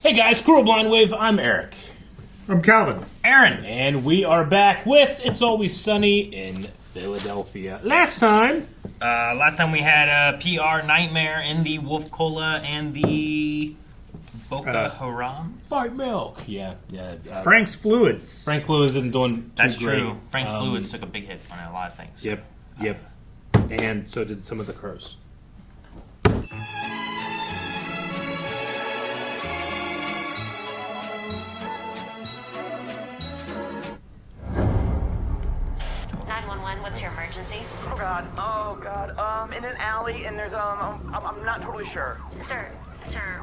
Hey guys, Cruel Blind Wave, I'm Eric. I'm Calvin. Aaron. And we are back with It's Always Sunny in Philadelphia. Last time We had a PR Nightmare in the Wolf Cola and the Boca Haram. Fight Milk. Yeah. Frank's Fluids. Frank's Fluids isn't doing too That's great. true. Frank's Fluids took a big hit on a lot of things. Yep. And so did some of the Crows. 911, what's your emergency? Oh God. In an alley, and there's I'm not totally sure. Sir,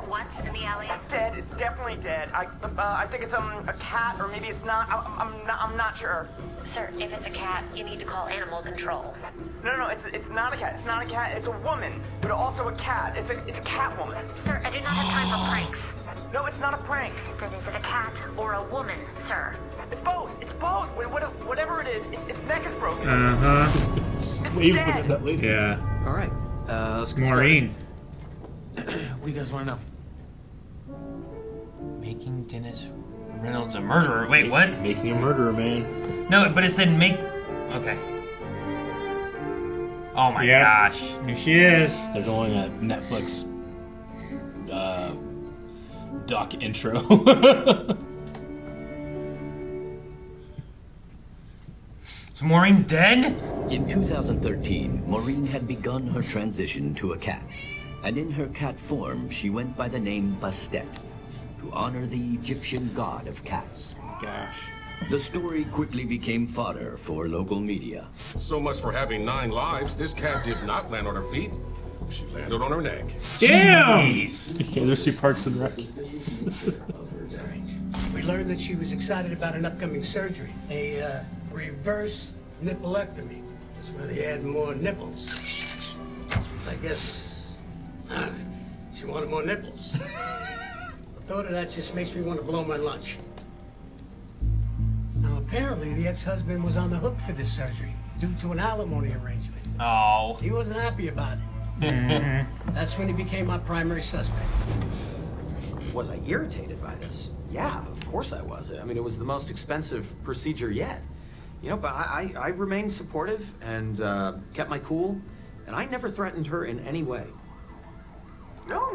what's in the alley? Dead. It's definitely dead. I think it's a cat, or maybe it's not. I'm not sure. Sir, if it's a cat, you need to call animal control. No. It's not a cat. It's not a cat. It's a woman, but also a cat. It's a cat woman. Sir, I do not have time for pranks. No, it's not a prank. Then is it a cat or a woman, sir? It's both. Whatever it is, its neck is broken. Wave dead. at that lady. Yeah. All right. Let's get Maureen. started. What do you guys want to know? Making Dennis Reynolds a murderer. Wait, what? Making a murderer, man. No, but it said make... Okay. Oh my Yep. gosh. Here she is. They're doing a Netflix doc intro. So Maureen's dead? In 2013, Maureen had begun her transition to a cat. And in her cat form, she went by the name Bastet, to honor the Egyptian god of cats. Gosh. The story quickly became fodder for local media. So much for having 9 lives. This cat did not land on her feet. She landed on her neck. Damn! Jeez. Yeah, there's Parks and Rec. We learned that she was excited about an upcoming surgery, a reverse nippleectomy. That's where they add more nipples. I guess she wanted more nipples. The thought of that just makes me want to blow my lunch. Now, apparently, the ex-husband was on the hook for this surgery due to an alimony arrangement. Oh. He wasn't happy about it. That's when he became our primary suspect. Was I irritated by this? Yeah, of course I was. I mean, it was the most expensive procedure yet. You know, but I remained supportive and kept my cool, and I never threatened her in any way. No.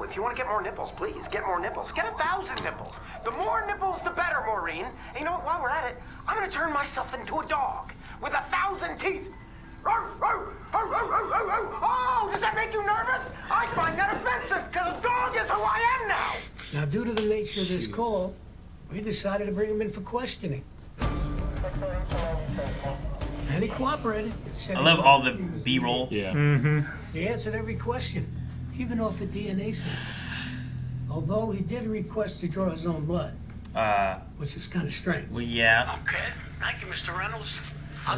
If you want to get more nipples, please get more nipples. Get 1,000 nipples. The more nipples, the better, Maureen. And you know what? While we're at it, I'm going to turn myself into a dog with 1,000 teeth. Oh, does that make you nervous? I find that offensive because a dog is who I am now. Now, due to the nature of this call, we decided to bring him in for questioning. And he cooperated. Said I love all the B-roll. Yeah. He answered every question, even offered DNA sample. Although he did request to draw his own blood, which was kind of strange. Well, yeah. Okay. Thank you, Mr. Reynolds.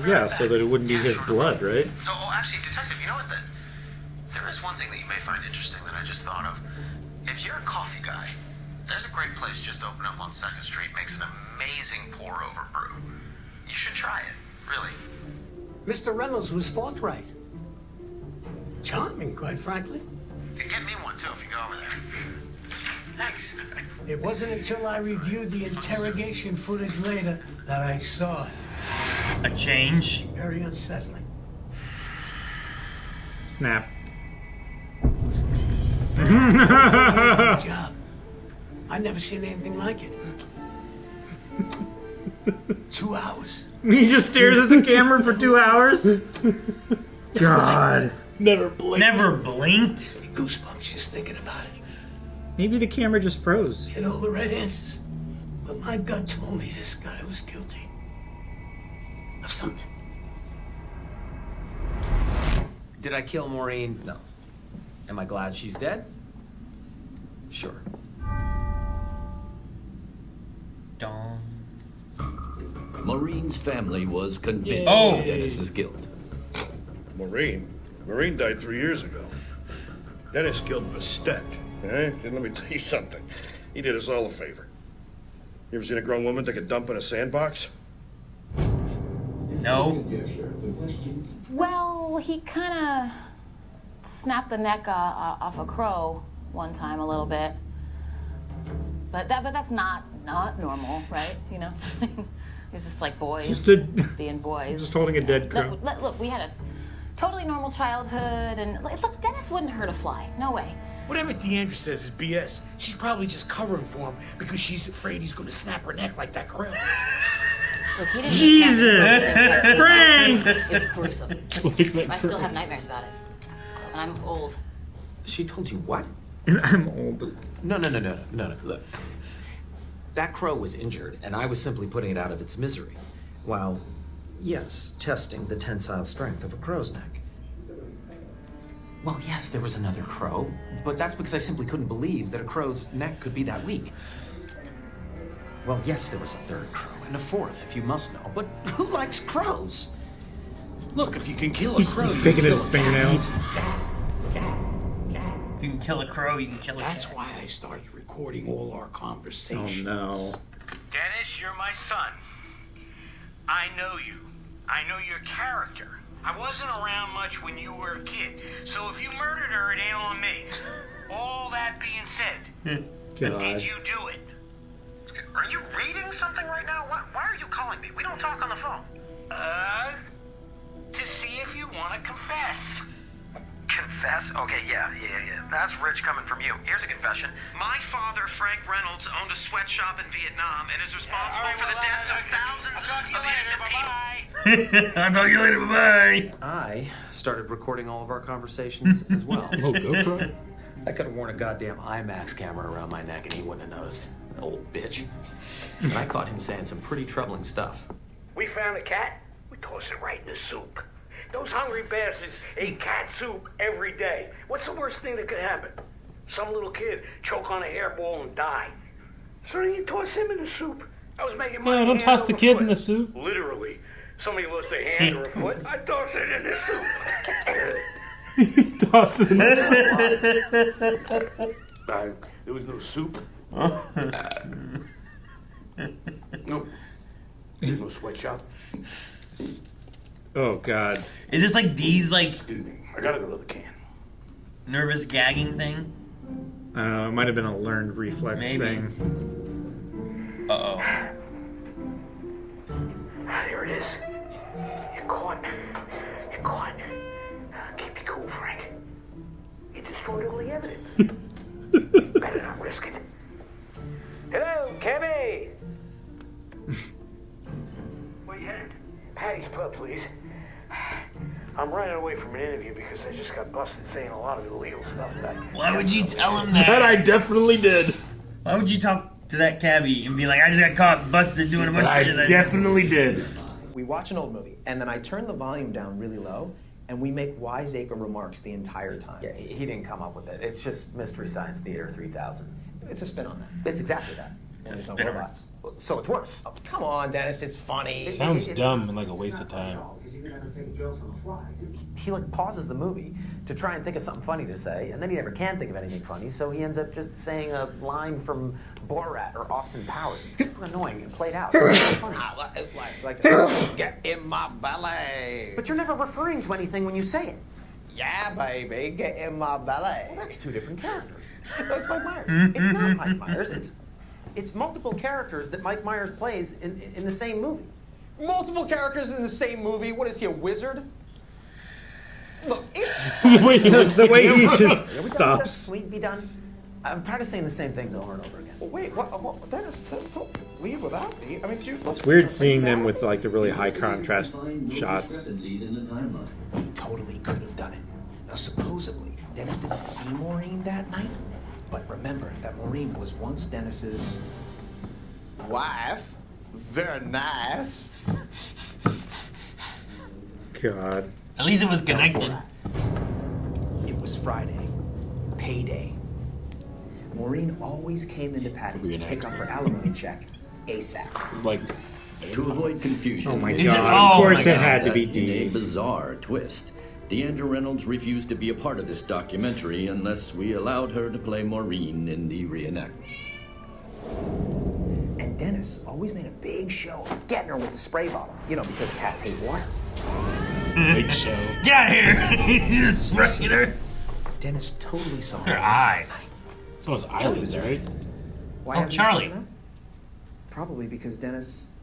Yeah, so that it wouldn't be his blood, right? Actually, Detective, you know what? There is one thing that you may find interesting that I just thought of. If you're a coffee guy, there's a great place just opened up on 2nd Street. Makes an amazing pour-over brew. You should try it, really. Mr. Reynolds was forthright. Charming, quite frankly. You can get me one, too, if you go over there. Thanks. It wasn't until I reviewed the interrogation footage later that I saw it. A change. Very unsettling. Snap. Good job. I've never seen anything like it. 2 hours. He just stares at the camera for 2 hours? God. Never blinked. Never blinked. Goosebumps just thinking about it. Maybe the camera just froze. You know the right answers. But my gut told me this guy was guilty of something. Did I kill Maureen? No. Am I glad she's dead? Sure. Dawn. Maureen's family was convinced Oh. of Dennis's guilt. Maureen died 3 years ago. Dennis killed Bastet. And let me tell you something. He did us all a favor. You ever seen a grown woman take a dump in a sandbox? No. Well, he kind of snapped the neck off a crow one time a little bit. But that's not normal, right? You know, it's just like boys being boys. Just holding a dead crow. Look, we had a totally normal childhood, and look, Dennis wouldn't hurt a fly. No way. Whatever Deandra says is BS. She's probably just covering for him because she's afraid he's going to snap her neck like that crow. Look, he didn't Jesus! Frank! It's gruesome. I still have nightmares about it. And I'm old. She told you what? And I'm old. No. Look. That crow was injured, and I was simply putting it out of its misery. While, yes, testing the tensile strength of a crow's neck. Well, yes, there was another crow, but that's because I simply couldn't believe that a crow's neck could be that weak. Well, yes, there was a third crow, and a fourth, if you must know, but who likes crows? Look, if you can kill a crow, He's picking at his fingernails. You can kill a crow, you can kill a That's why I started recording all our Oh conversations. no. Dennis, you're my son. I know you. I know your character. I wasn't around much when you were a kid, so if you murdered her, it ain't on me. All that being said, God. did you do it? Are you reading something right now? Why are you calling me? We don't talk on the phone. To see if you want to confess. Confess? Okay, yeah. That's rich coming from you. Here's a confession. My father, Frank Reynolds, owned a sweatshop in Vietnam and is responsible for the deaths of thousands of innocent people. I'll talk to you later, bye-bye. I started recording all of our conversations as well. Oh, GoPro? I could have worn a goddamn IMAX camera around my neck and he wouldn't have noticed. Old bitch. And I caught him saying some pretty troubling stuff. We found a cat, we toss it right in the soup. Those hungry bastards ate cat soup every day. What's the worst thing that could happen? Some little kid choke on a hairball and die. So then you toss him in the soup. I was making money. No, don't hand toss the over kid foot. in the soup. Literally. Somebody lost a hand or a foot, I toss it in the soup. Toss it in the soup. There was no soup. No. There's no sweatshop. Oh God. Is this like D's like Excuse me. I gotta go to the can. nervous gagging thing? I don't know, it might have been a learned reflex Maybe. thing. Uh-oh. There it is. You're caught. You're caught. Keep it cool, Frank. You destroyed all the evidence. Better not risk it. Hello, Kevin. Where you headed? Patty's Pub, please. I'm running away from an interview because I just got busted saying a lot of illegal stuff. Why would you tell him that? That I definitely did. Why would you talk to that cabbie and be like, I just got caught busted doing a bunch of shit? Definitely did. We watch an old movie, and then I turn the volume down really low, and we make wiseacre remarks the entire time. Yeah, he didn't come up with it. It's just Mystery Science Theater 3000. It's a spin on that. It's exactly that. It's on robots. So it's worse. Oh, come on, Dennis, it's funny. Sounds dumb and like a waste of time. He like pauses the movie to try and think of something funny to say, and then he never can think of anything funny, so he ends up just saying a line from Borat or Austin Powers. It's super annoying and played out. It's not funny. like get in my belly. But you're never referring to anything when you say it. Yeah, baby, get in my belly. Well, that's two different characters. That's Mike Myers. It's not Mike Myers. It's multiple characters that Mike Myers plays in the same movie. Multiple characters in the same movie? What is he, a wizard? Look, Wait, that's the way he just Are we stops. Done with that? Can we be done? I'm tired of saying the same things over and over again. Well, wait, what? Dennis, don't leave without me. I mean, It's weird seeing them with like the really high contrast shots. He totally could have done it. Now, supposedly, Dennis didn't see Maureen that night. But remember that Maureen was once Dennis's wife. Very nice. God. At least it was connected. It was Friday. Payday. Maureen always came into Patty's to pick up her alimony check ASAP. Like, To avoid confusion, Oh my in God. Of course it a had to be D. bizarre twist. Deandra Reynolds refused to be a part of this documentary unless we allowed her to play Maureen in the reenactment. And Dennis always made a big show of getting her with the spray bottle. You know, because cats hate water. big show. Get out of here! He's just rushing her. Dennis totally saw Her eyes. It's almost eyelids, right? Why Oh, hasn't he Charlie. spoken up? Probably because Dennis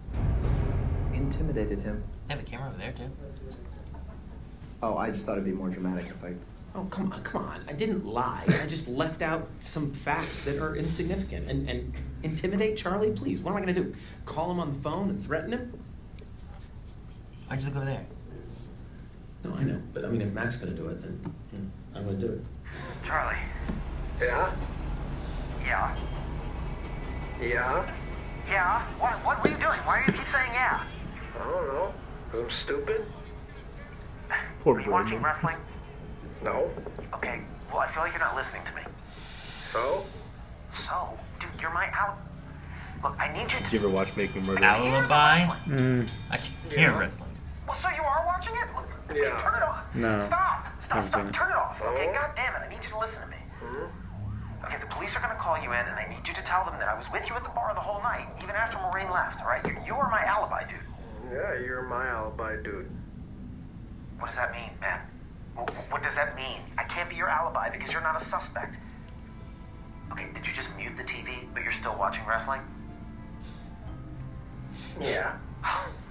intimidated him. They have a camera over there too. Oh, I just thought it'd be more dramatic if I... Oh, come on. I didn't lie. I just left out some facts that are insignificant. And intimidate Charlie, please. What am I going to do? Call him on the phone and threaten him? Why'd you look over there? No, I know. But, I mean, if Mac's going to do it, then I'm going to do it. Charlie. Yeah? Yeah. Yeah? Yeah? What are you doing? Why do you keep saying yeah? I don't know. 'Cause I'm stupid? Poor Are you watching Brandon. wrestling? No. Okay, well, I feel like you're not listening to me. So? So, dude, you're my out. Look, I need you to. Did you ever watch Making a Murderer? Alibi? Mm. I can't hear wrestling. Well, so you are watching it? Look, Yeah. turn it off. No. Stop. Haven't seen it. Turn it off. Okay, Oh. God damn it. I need you to listen to me. Okay, the police are gonna call you in, and I need you to tell them that I was with you at the bar the whole night, even after Maureen left. All right? You are my alibi, dude. Yeah, you're my alibi, dude. What does that mean, man? What does that mean? I can't be your alibi because you're not a suspect. Okay, did you just mute the TV, but you're still watching wrestling? Yeah.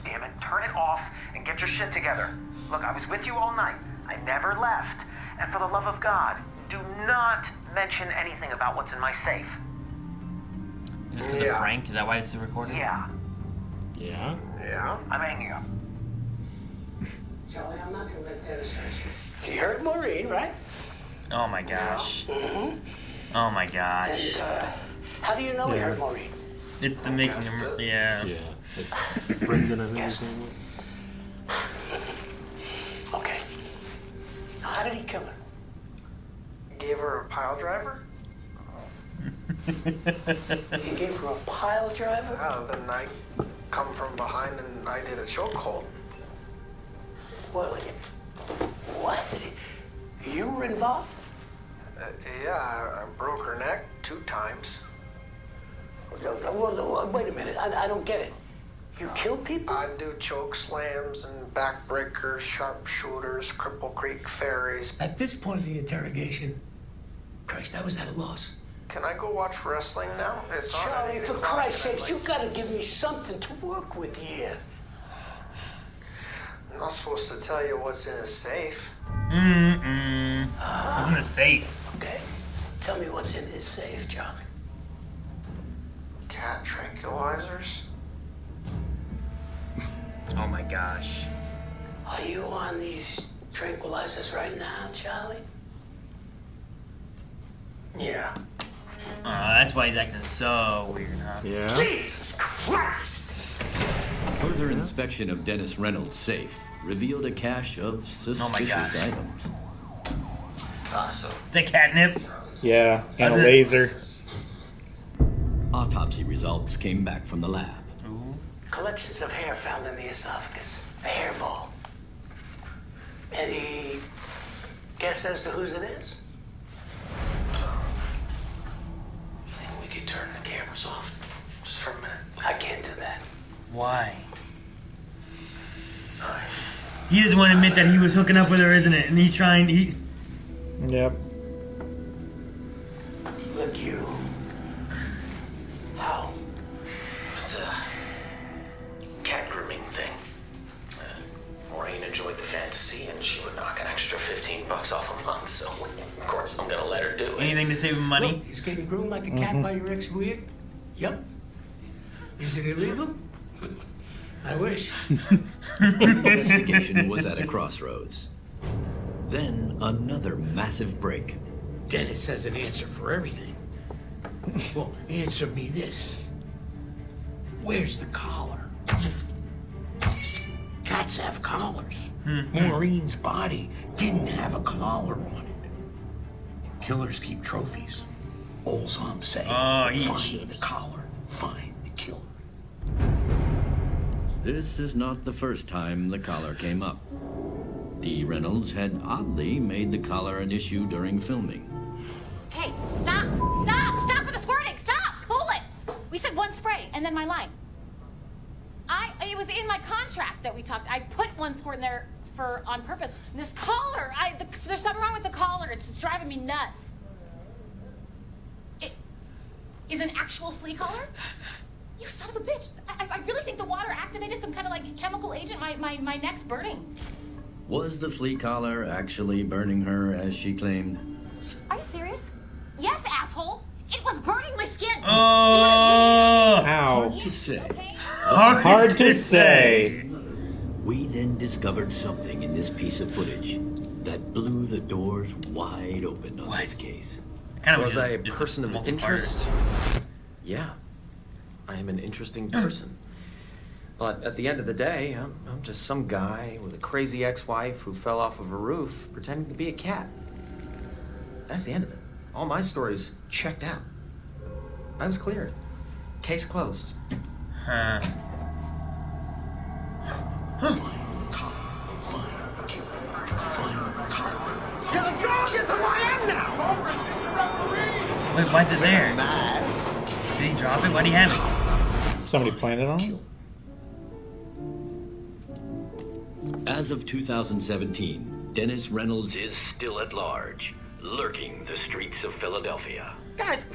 Damn it, turn it off and get your shit together. Look, I was with you all night. I never left. And for the love of God, do not mention anything about what's in my safe. Is this because of Frank? Is that why it's recorded? Yeah. Yeah? Yeah? I'm hanging up. Charlie, I'm not gonna let Dennis hurt you. He hurt Maureen, right? Oh my gosh. Mm-hmm. Oh my gosh. And, how do you know he hurt Maureen? It's the making of... Yeah. Yeah. Like Brendan, I think his name was. Okay. Now, how did he kill her? Gave her a pile driver? He gave her a pile driver? Then I come from behind and I did a chokehold. What? You were involved? Yeah, I broke her neck 2 times. Well, wait a minute. I don't get it. You kill people? I do choke slams and backbreakers, sharpshooters, Cripple Creek ferries. At this point of the interrogation, Christ, I was at a loss. Can I go watch wrestling now? It's on. Charlie, for Christ's sake, you gotta give me something to work with here. I'm not supposed to tell you what's in a safe. What's in the safe? Okay. Tell me what's in this safe, Charlie. Cat tranquilizers? Oh my gosh. Are you on these tranquilizers right now, Charlie? Yeah. That's why he's acting so weird, huh? Yeah? Jesus Christ! Further inspection of Dennis Reynolds' safe revealed a cache of suspicious gosh. items. Is that catnip? Yeah. And a Was it? laser. Autopsy results came back from the lab. Collections of hair found in the esophagus. A hairball. Any guess as to whose it is? I think we could turn the cameras off just for a minute. I can't do that. Why? He doesn't want to admit that he was hooking up with her, isn't it? And he's trying... Yep. Look, you. How? It's a cat grooming thing. Maureen enjoyed the fantasy, and she would knock an extra $15 off a month, so of course I'm gonna let her do it. Anything to save him money? Look, he's getting groomed like a cat by your ex-weird? Yep. Is it illegal? I wish. Investigation was at a crossroads. Then another massive break. Dennis has an answer for everything. Well, answer me this. Where's the collar? Cats have collars. Maureen's body didn't have a collar on it. Killers keep trophies. All's I'm saying. Find the collar, find the killer. This is not the first time the collar came up. D. Reynolds had oddly made the collar an issue during filming. Okay, stop! Stop! Stop with the squirting! Stop! Cool it! We said 1 spray, and then my line. It was in my contract that we talked. I put 1 squirt in there on purpose. And this collar, there's something wrong with the collar. It's driving me nuts. is an actual flea collar? You son of a bitch. I really think the water activated some kind of like chemical agent. My neck's burning. Was the flea collar actually burning her as she claimed? Are you serious? Yes, asshole. It was burning my skin. How? Hard to say. Hard to say. We then discovered something in this piece of footage that blew the doors wide open on this case. Was I a person of interest? Yeah. I am an interesting person. But at the end of the day, I'm just some guy with a crazy ex-wife who fell off of a roof pretending to be a cat. That's the end of it. All my stories checked out. I was cleared. Case closed. Huh. Your dog is who I am now! Wait, why is it there? Did he drop it? Why do you have it? Somebody planted on him? As of 2017, Dennis Reynolds is still at large, lurking the streets of Philadelphia. Guys,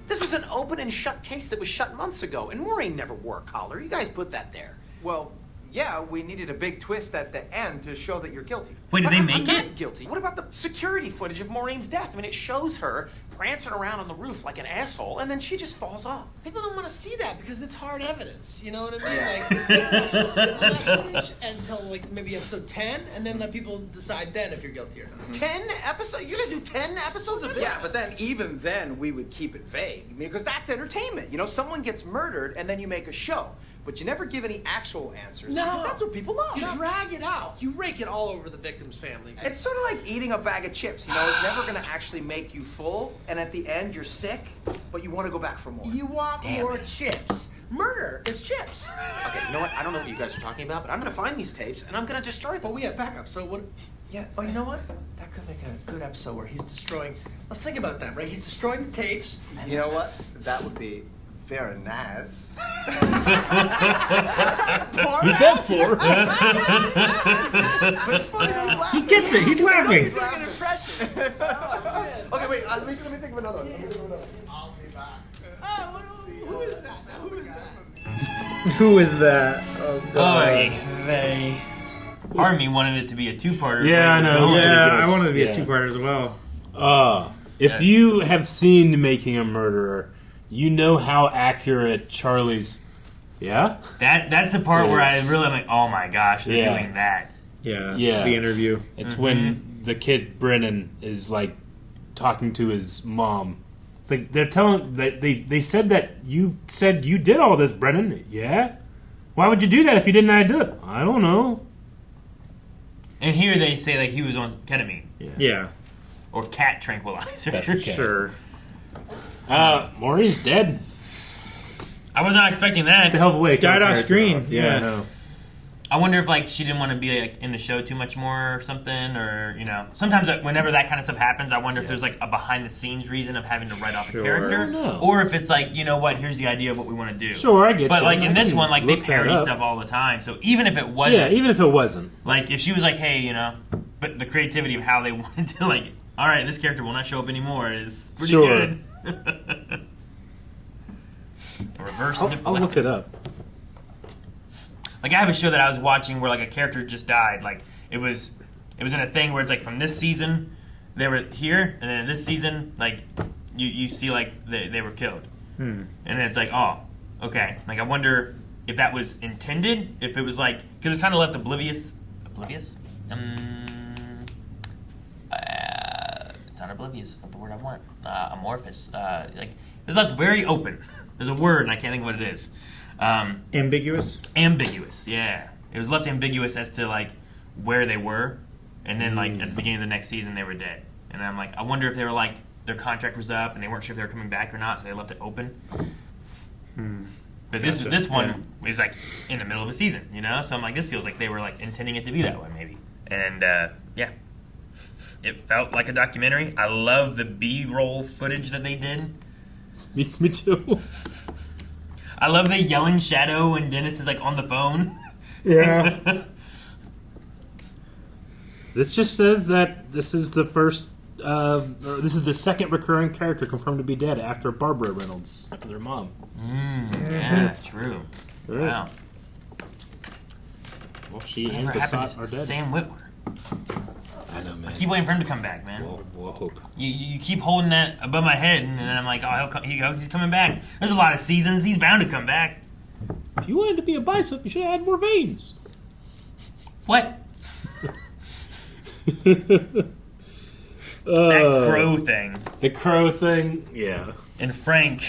this was an open and shut case that was shut months ago, and Maureen never wore a collar. You guys put that there. Well, yeah, we needed a big twist at the end to show that you're guilty. Wait, did they make I'm it? not guilty. What about the security footage of Maureen's death? I mean, it shows her prancing around on the roof like an asshole, and then she just falls off. People don't want to see that because it's hard evidence. You know what I mean? Like, this character should sit on that footage until like maybe episode 10, and then let people decide then if you're guilty or not. 10 episodes? You're gonna do 10 episodes of this? Yeah, but then even then we would keep it vague because that's entertainment. You know, someone gets murdered and then you make a show. But you never give any actual answers. No, because that's what people love. You drag it out. You rake it all over the victim's family. It's sort of like eating a bag of chips. You know, it's never going to actually make you full, and at the end you're sick, but you want to go back for more. You want more chips. Murder is chips. Okay, you know what? I don't know what you guys are talking about, but I'm gonna find these tapes and I'm gonna destroy them. But we have backup, so what? Yeah. Oh, you know what? That could make a good episode where he's destroying. Let's think about that, right? He's destroying the tapes. You know what? That would be very nice. Who's that for? He gets it. He's laughing. Okay, wait. Let me think of another one. I'll be back. Oh, who is that? Now, who is that? Who is that? Oh, God. Part of me wanted it to be a two-parter. Yeah, I know. Yeah, I wanted it to be Yeah. a two-parter as well. If you have seen Making a Murderer, you know how accurate Charlie's. Yeah? That's the part where I Yes. really am like, oh my gosh, they're Yeah. doing that. Yeah. Yeah. The interview. It's when the kid Brennan is like talking to his mom. It's like they're telling that they said that you said you did all this, Brennan. Yeah? Why would you do that if you didn't know I did it? I don't know. And here they say like he was on ketamine. Yeah. Or cat tranquilizer. Special cat. Sure. Maureen's dead. I was not expecting that. The hell of a way. to kill Died a off character screen. off. Yeah. I know. I wonder if like she didn't want to be like in the show too much more or something, or you know, sometimes like, whenever that kind of stuff happens, I wonder if there's like a behind the scenes reason of having to write off a character, No. or if it's like, you know what, here's the idea of what we want to do. Sure, I get But you. like I in this can one, like they look that parody up. stuff all the time, so even if it wasn't, Yeah, even if it wasn't. like if she was like, hey, you know, but the creativity of how they wanted to like, all right, this character will not show up anymore is pretty Sure. good. Reverse I'll nipple. look it up. Like I have a show that I was watching where like a character just died. Like it was in a thing where it's like from this season they were here, and then this season like you see like they were killed, and then it's like, oh, okay. Like I wonder if that was intended, if it was like because it was kind of left oblivious. It's not oblivious. It's not the word I want. Amorphous. Like it was left very open. There's a word and I can't think of what it is. Ambiguous? Ambiguous, yeah. It was left ambiguous as to like where they were, and then like at the beginning of the next season they were dead. And I'm like, I wonder if they were like their contract was up and they weren't sure if they were coming back or not, so they left it open. But this one is like in the middle of a season, you know. So I'm like, this feels like they were like intending it to be that way, maybe. And yeah, it felt like a documentary. I love the B-roll footage that they did. Me too. I love the yelling shadow when Dennis is like on the phone. Yeah. This just says that this is the first this is the second recurring character confirmed to be dead after Barbara Reynolds, after their mom. Yeah, true. Right. Wow. Well, she and Whatever happened Basat to are dead. Sam Witwer? I know, man. I keep waiting for him to come back, man. We'll hope. You keep holding that above my head, and then I'm like, oh, he's coming back. There's a lot of seasons. He's bound to come back. If you wanted to be a bicep, you should have had more veins. What? That crow thing. The crow thing, yeah. And Frank.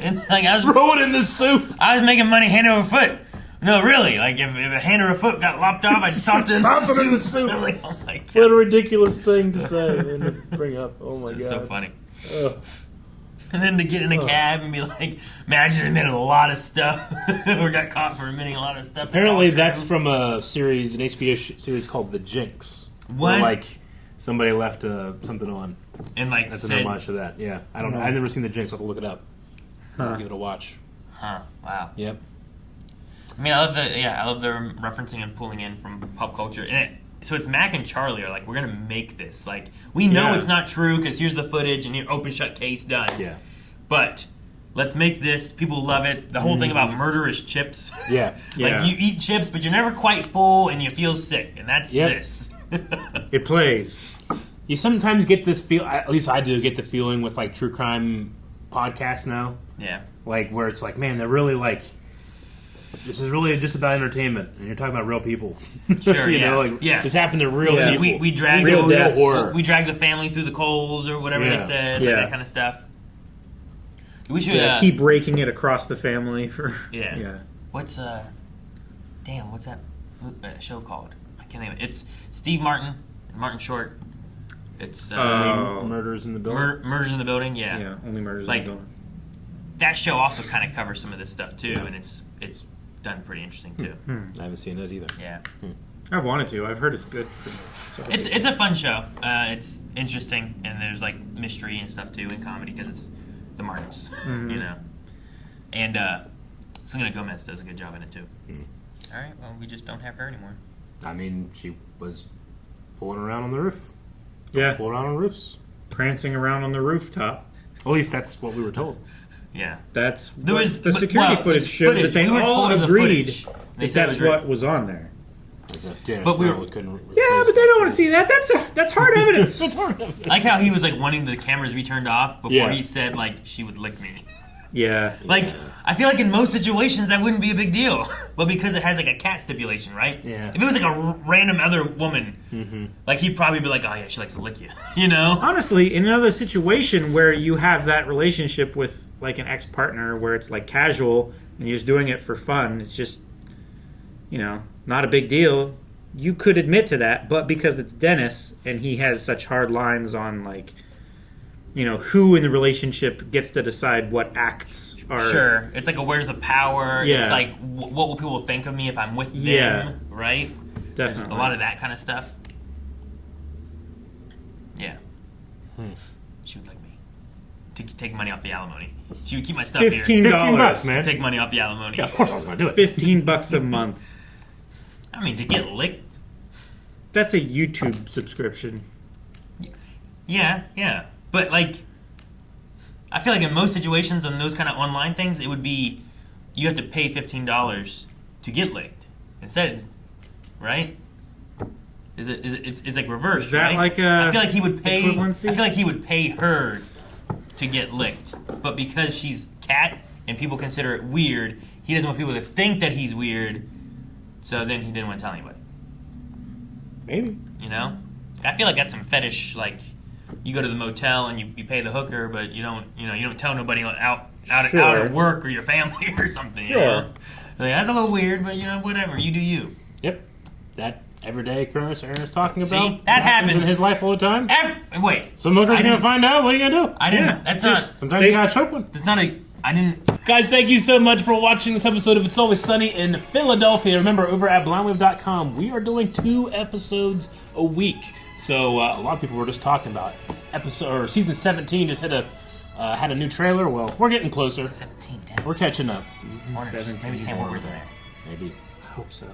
And like I was throwing in the soup. I was making money hand over foot. No, really. Like if a hand or a foot got lopped off, I just tossed it in the soup. I was like, oh my god. What a ridiculous thing to say and to bring up. Oh my god. So funny. Ugh. And then to get in a cab and be like, man, I just admitted a lot of stuff. Or got caught for admitting a lot of stuff. Apparently that's from a series, an HBO series called The Jinx. What? Where, like, somebody left something on. And like that's said, an homage to that. Yeah. I don't know. I've never seen The Jinx. I'll have to look it up. I'll give it a watch. Huh. Wow. Yep. I mean, I love the referencing and pulling in from pop culture. And so it's Mac and Charlie are like, we're going to make this. Like, we know it's not true because here's the footage and open shut case done. Yeah. But let's make this. People love it. The whole thing about murder is chips. Yeah. Like, you eat chips, but you're never quite full and you feel sick. And that's this. It plays. You sometimes get this feel, at least I do, get the feeling with, like, true crime podcasts now. Yeah. Like, where it's like, man, they're really, like, this is really just about entertainment, and you're talking about real people. Sure, you know, like, this happened to real people. We drag real horror. We drag the family through the coals or whatever they said, like that kind of stuff. We should keep breaking it across the family for yeah. What's what's that show called? I can't name it. It's Steve Martin and Martin Short. It's Murders in the Building. Murders in the Building. Yeah. Yeah. Only Murders in the Building. That show also kind of covers some of this stuff too, and it's done pretty interesting too. I haven't seen it either. Yeah. I've wanted to. I've heard it's good. It's a fun show. It's interesting, and there's like mystery and stuff too, and comedy because it's the Martins, you know. And Selena Gomez does a good job in it too. All right, well, we just don't have her anymore. I mean, she was fooling around on the roof. Yeah. Fooling around on roofs. Prancing around on the rooftop. At least that's what we were told. Yeah. That's the security footage showed that they all agreed that that's what was on there. But we couldn't. Yeah, but they don't want to see that. That's hard evidence. That's hard evidence. I like how he was like wanting the cameras to be turned off before Yeah. he said like she would lick me. Yeah. Like I feel like in most situations that wouldn't be a big deal, but because it has like a cat stipulation, right? Yeah. If it was like a random other woman, like he'd probably be like, "Oh yeah, she likes to lick you," you know. Honestly, in another situation where you have that relationship with like an ex-partner where it's like casual and you're just doing it for fun, it's just, you know, not a big deal. You could admit to that, but because it's Dennis and he has such hard lines on like, you know, who in the relationship gets to decide what acts are. Sure, it's like a where's the power? Yeah. It's like what will people think of me if I'm with them? Yeah. Right. There's Definitely. a lot of that kind of stuff. Yeah. She would like me to take money off the alimony. She would keep my stuff here. $15, man. Take money off the alimony. Yeah, of course I was going to do it. $15 a month. I mean, to get licked. That's a YouTube subscription. Yeah. But like, I feel like in most situations on those kind of online things, it would be you have to pay $15 to get licked instead, right? It's like reverse, Is that right? like a I feel like he would pay. equivalency? I feel like he would pay her to get licked, but because she's cat and people consider it weird, he doesn't want people to think that he's weird. So then he didn't want to tell anybody. Maybe. You know, I feel like that's some fetish. Like you go to the motel and you pay the hooker, but you don't tell nobody out Sure. of work or your family or something. Sure. You know? Like, that's a little weird, but whatever. You do you. Yep. That everyday occurrence Aaron's talking See? about. That happens in his life all the time. Wait. Some hookers I are going to didn't- find out. What are you going to do? I didn't. Yeah. That's Just- not. Sometimes you got to choke one. That's not a. I didn't. Guys, thank you so much for watching this episode of It's Always Sunny in Philadelphia. Remember, over at blindwave.com, we are doing 2 episodes a week. So a lot of people were just talking about season 17 just had a new trailer. Well, we're getting closer. 17. Damn. We're catching up. Maybe Sam Witwer's in there. Maybe. I hope so.